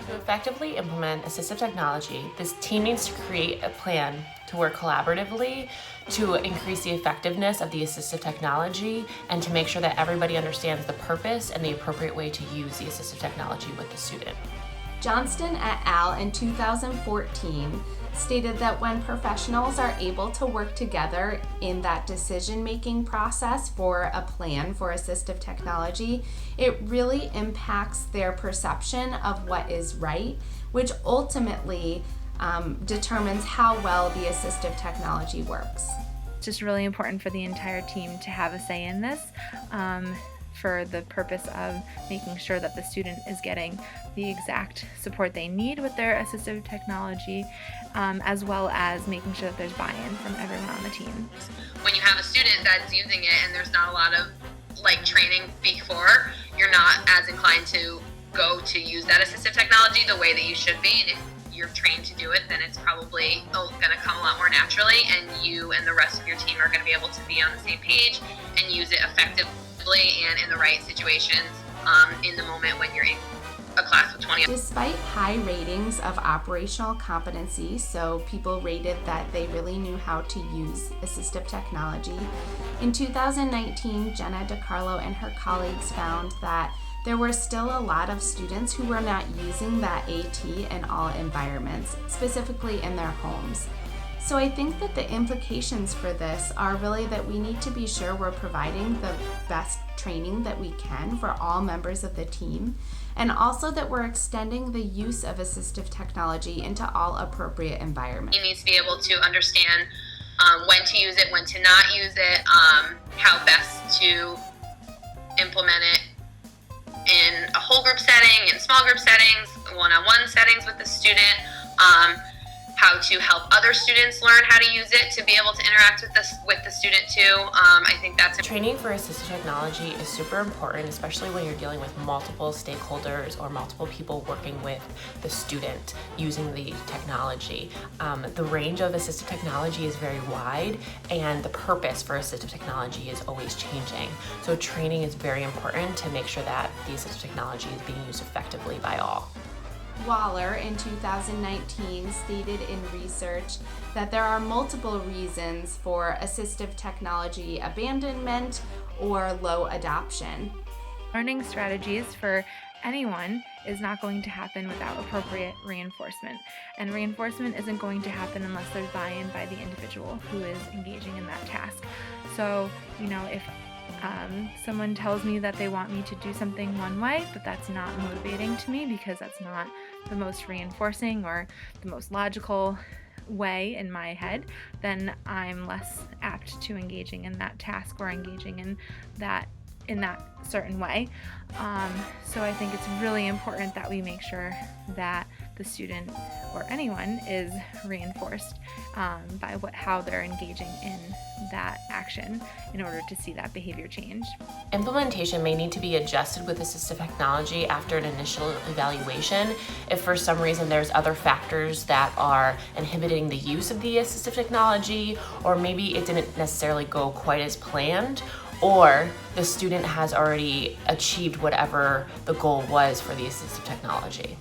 To effectively implement assistive technology, this team needs to create a plan to work collaboratively to increase the effectiveness of the assistive technology and to make sure that everybody understands the purpose and the appropriate way to use the assistive technology with the student. Johnston et al. In 2014 stated that when professionals are able to work together in that decision-making process for a plan for assistive technology, it really impacts their perception of what is right, which ultimately determines how well the assistive technology works. It's just really important for the entire team to have a say in this. For the purpose of making sure that the student is getting the exact support they need with their assistive technology, as well as making sure that there's buy-in from everyone on the team. When you have a student that's using it and there's not a lot of training before, you're not as inclined to go to use that assistive technology the way that you should be. And if you're trained to do it, then it's probably going to come a lot more naturally, and you and the rest of your team are going to be able to be on the same page and use it effectively and in the right situations in the moment when you're in a class with 20. Despite high ratings of operational competency, so people rated that they really knew how to use assistive technology, in 2019, Jenna DiCarlo and her colleagues found that there were still a lot of students who were not using that AT in all environments, specifically in their homes. So I think that the implications for this are really that we need to be sure we're providing the best training that we can for all members of the team, and also that we're extending the use of assistive technology into all appropriate environments. He needs to be able to understand when to use it, when to not use it, how best to implement it in a whole group setting, in small group settings, one-on-one settings with the student, how to help other students learn how to use it to be able to interact with the student too. I think that's Training for assistive technology is super important, especially when you're dealing with multiple stakeholders or multiple people working with the student using the technology. The range of assistive technology is very wide, and the purpose for assistive technology is always changing. So training is very important to make sure that the assistive technology is being used effectively by all. Waller in 2019 stated in research that there are multiple reasons for assistive technology abandonment or low adoption. Learning strategies for anyone is not going to happen without appropriate reinforcement. And reinforcement isn't going to happen unless there's buy-in by the individual who is engaging in that task. So, if someone tells me that they want me to do something one way, but that's not motivating to me because that's not the most reinforcing or the most logical way in my head, then I'm less apt to engaging in that task or engaging in that certain way. So I think it's really important that we make sure that the student or anyone is reinforced by how they're engaging in that action in order to see that behavior change. Implementation may need to be adjusted with assistive technology after an initial evaluation if for some reason there's other factors that are inhibiting the use of the assistive technology, or maybe it didn't necessarily go quite as planned, or the student has already achieved whatever the goal was for the assistive technology.